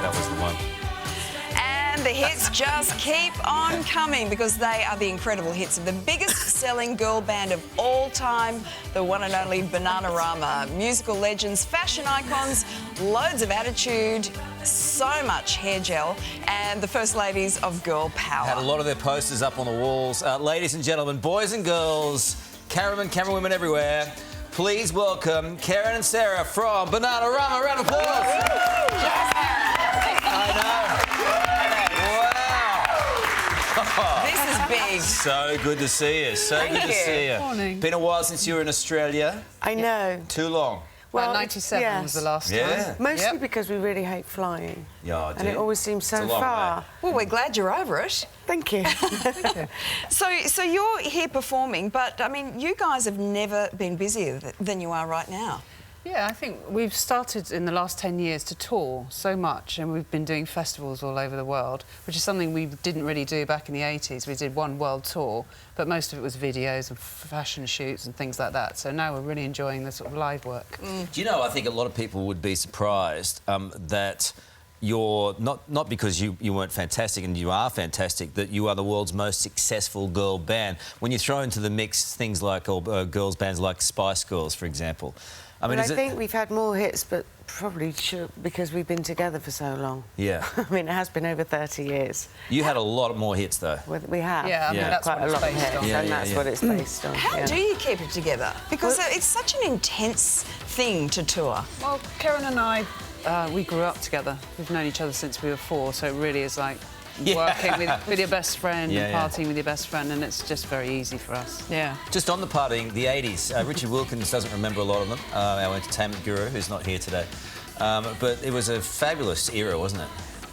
that was the one. And the hits just keep on coming because they are the incredible hits of the biggest-selling girl band of all time, the one and only Bananarama. Musical legends, fashion icons, loads of attitude, so much hair gel, and the first ladies of girl power. Had a lot of their posters up on the walls. Ladies and gentlemen, boys and girls, cameramen, camera women everywhere, please welcome Karen and Sarah from Bananarama. Round of applause. I know. Wow. This is big. So good to see you. So Thank good to you. see you. Morning. Been a while since you were in Australia. I know. Too long. Well, 97 was the last Yeah. time. Mostly because we really hate flying. Yeah, I And do. it always seems so It's a long far. way. Well, we're glad you're over it. Thank you. So you're here performing, but, I mean, you guys have never been busier than you are right now. Yeah, I think we've started in the last 10 years to tour so much, and we've been doing festivals all over the world, which is something we didn't really do back in the 80s. We did one world tour, but most of it was videos and fashion shoots and things like that. So now we're really enjoying the sort of live work. Do you know, I think a lot of people would be surprised that you're not because you weren't fantastic, and you are fantastic, that you are the world's most successful girl band. When you throw into the mix things like girls bands like Spice Girls, for example. I mean, I think we've had more hits, but probably because we've been together for so long. Yeah. I mean, it has been over 30 years. You had a lot more hits, though. We have. Yeah, I mean, that's quite what a it's lot of based hits, on. Yeah, and yeah, that's yeah. what it's based on. How do you keep it together? Because it's such an intense thing to tour. Well, Karen and I, we grew up together. We've known each other since we were 4, so it really is like working with your best friend and partying with your best friend, and it's just very easy for us. Yeah. Just on the partying, the 80s. Richard Wilkins doesn't remember a lot of them, our entertainment guru, who's not here today. But it was a fabulous era, wasn't it?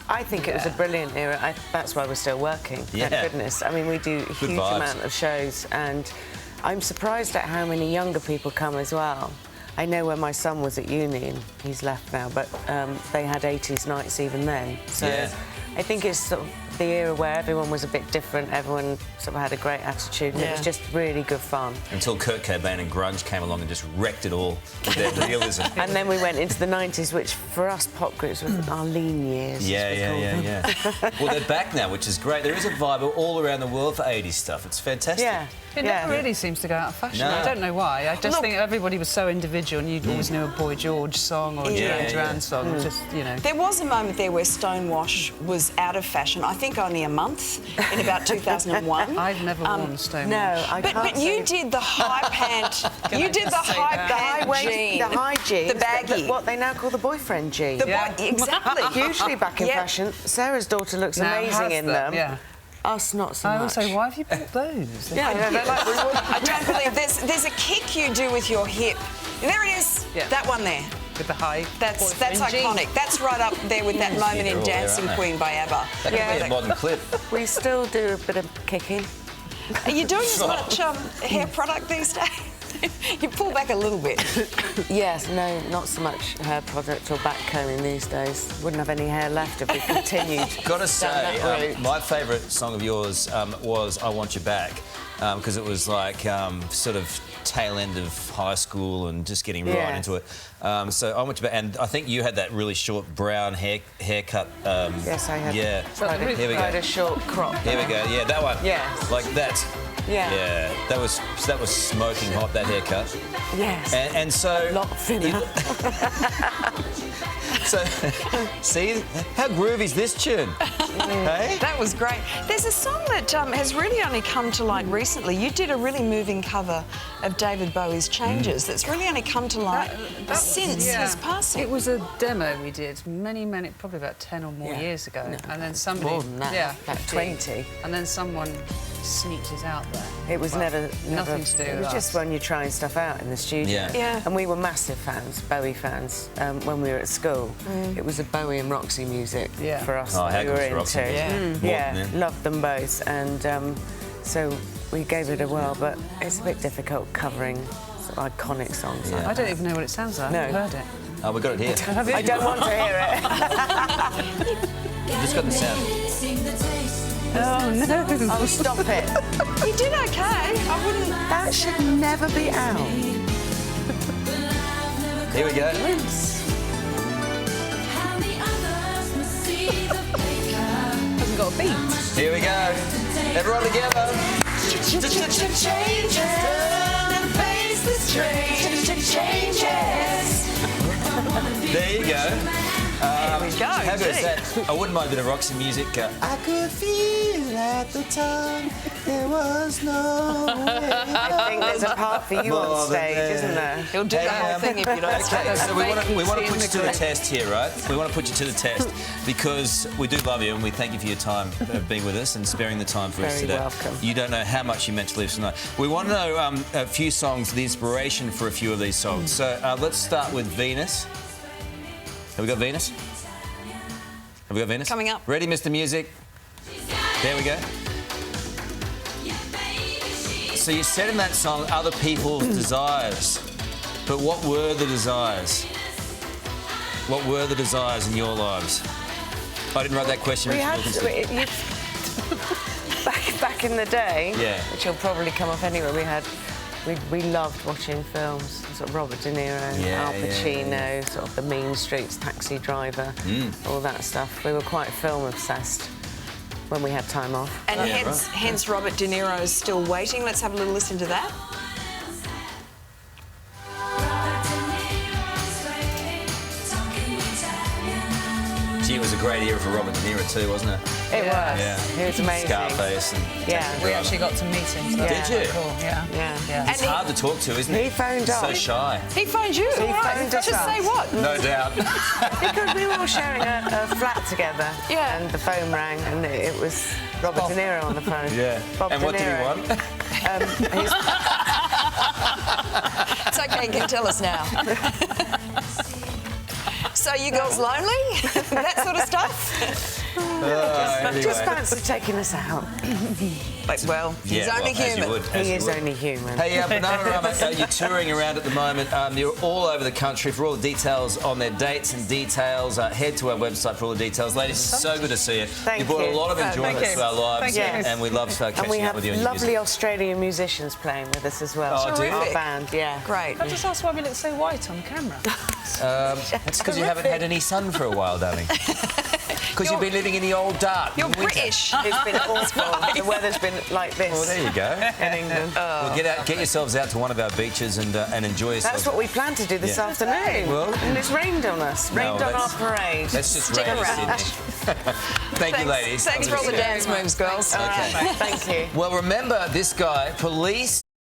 I think it was a brilliant era. That's why we're still working. Yeah. Thank goodness. I mean, we do a huge vibes. amount of shows, and I'm surprised at how many younger people come as well. I know when my son was at uni, and he's left now, but they had 80s nights even then. So Yeah. I think it's sort of the era where everyone was a bit different, everyone sort of had a great attitude, and it was just really good fun. Until Kurt Cobain and grunge came along and just wrecked it all with their realism. And then we went into the 90s, which for us pop groups was our lean years. as we called them. Yeah. Well, they're back now, which is great. There is a vibe all around the world for 80s stuff. It's fantastic. Yeah. It never really seems to go out of fashion. No. I don't know why. I just think everybody was so individual, and you always knew a Boy George song or a Duran Duran song. Just, you know. There was a moment there where Stonewash was out of fashion, I think only a month, in about 2001. I've never worn Stonewash. No, I can't. But you did the high pant, you did the high pant jean. The high jeans. The baggy. What they now call the boyfriend jean. Exactly. Hugely back in fashion. Sarah's daughter looks Now amazing has in them, them. yeah. Us, not so I much. would say, why have you bought those? Yeah, they're like, I don't believe there's a kick you do with your hip. There it is. Yeah. That one there. With the high. That's boyfriend jean. iconic. That's right up there with that moment they're in all there, Dancing aren't they? Queen by ABBA. That could be a modern clip. we still do a bit of kicking. Are you doing as much hair product these days? You pull back a little bit. Yes, no, not so much hair product or back combing these days. Wouldn't have any hair left if we continued. Got to down say, that route. my favourite song of yours was I Want You Back, because it was like sort of tail end of high school and just getting right into it. So I Want You Back, and I think you had that really short brown haircut. Yes, I had. Yeah. Here we Quite go. a short crop. Here we go. Yeah, that one. Yes. Like that. Yeah. Yeah. That was smoking hot, that haircut. Yes. And so. A lot thinner. So, see, how groovy is this tune? Hey? That was great. There's a song that has really only come to light recently. You did a really moving cover of David Bowie's Changes that's really only come to light since his passing. It was a demo we did many, probably about 10 or more years ago. No, and then somebody... more than that, about 20. And then someone sneaked it out there. It was never nothing to do It with was just us. when you're trying stuff out in the studio. Yeah. Yeah. And we were massive fans, Bowie fans, when we were at school. It was a Bowie and Roxy music for us Oh, that how we good were was into. Roxy? Yeah, loved them both, and so we gave it a whirl. But it's a bit difficult covering sort of iconic songs. Like I don't even know what it sounds like. No. I've heard it. Oh, we got it here. Have you? I don't want to hear it. We've just got the sound. Oh, no. Oh, stop it. You did okay. I wouldn't... That should never be out. Here we go. got a beat. Here we go. Everyone together. There you go. There we go. How good is gee. that? I wouldn't mind a bit of Roxy music. I could feel at the time there was no way. I think there's a part for you on stage, isn't there? He'll do the whole thing if you don't stop. Okay, so we want to put you to the test here, right? We want to put you to the test because we do love you and we thank you for your time being with us and sparing the time for us Very today. welcome. You don't know how much you meant to live tonight. We want to know a few songs, the inspiration for a few of these songs. So let's start with Venus. Have we got Venus? Have we got Venus? Coming up. Ready, Mr. Music? There we go. So you said in that song, other people's desires. But what were the desires? What were the desires in your lives? I didn't write that question. We had back in the day, Yeah. which will probably come up anyway. We loved watching films, sort of Robert De Niro, Yeah, Al Pacino, yeah. sort of The Mean Streets, Taxi Driver, all that stuff. We were quite film obsessed when we had time off. And Yeah, hence Robert De Niro's Still Waiting. Let's have a little listen to that. Gee, it was a great era for Robert De Niro too, wasn't it? It was. Yeah. It was amazing. Scarface and Yeah. Taxi We Driver. actually got to meet him. So Did that's you? quite Cool. Yeah. Yeah. Yeah. It's hard to talk to, isn't it? He phoned So up. shy. He phoned you. He phoned us Just up. say what? No doubt. Because we were all sharing a flat together. Yeah. And the phone rang and it was Robert Bob. De Niro on the phone. Yeah. Bob And De what did he Niro. want? It's okay, you can tell us now. So you girls lonely? That sort of stuff? Anyway. Just fancy taking us out. Well, he's Yeah, only well, as you human. would, as He you is would. only human. Hey, Bananarama, you're touring around at the moment. You're all over the country. For all the details on their dates and details, head to our website for all the details. Ladies, it's so good to see you. Thank you brought a you. lot of enjoyment Thank you. to our lives, Thank you. and we love And we catching have up with you and your lovely music. Australian musicians playing with us as well. Oh, do you? Our band, yeah. Great. I just asked why we look so white on camera. That's because you haven't had any sun for a while, darling. Because you've been living in the old dark. You're in winter. British. It's been awful. The weather's been like this Well, there you go. in England. Well, get yourselves out to one of our beaches and enjoy yourselves. That's what we plan to do this Yeah. afternoon. Well- and it's rained on us. Rained on our parade. That's just Stick rain, around. Sydney. Thank you, ladies. Thanks for all the dance moves, girls. All right, thank you. Well, remember this guy, police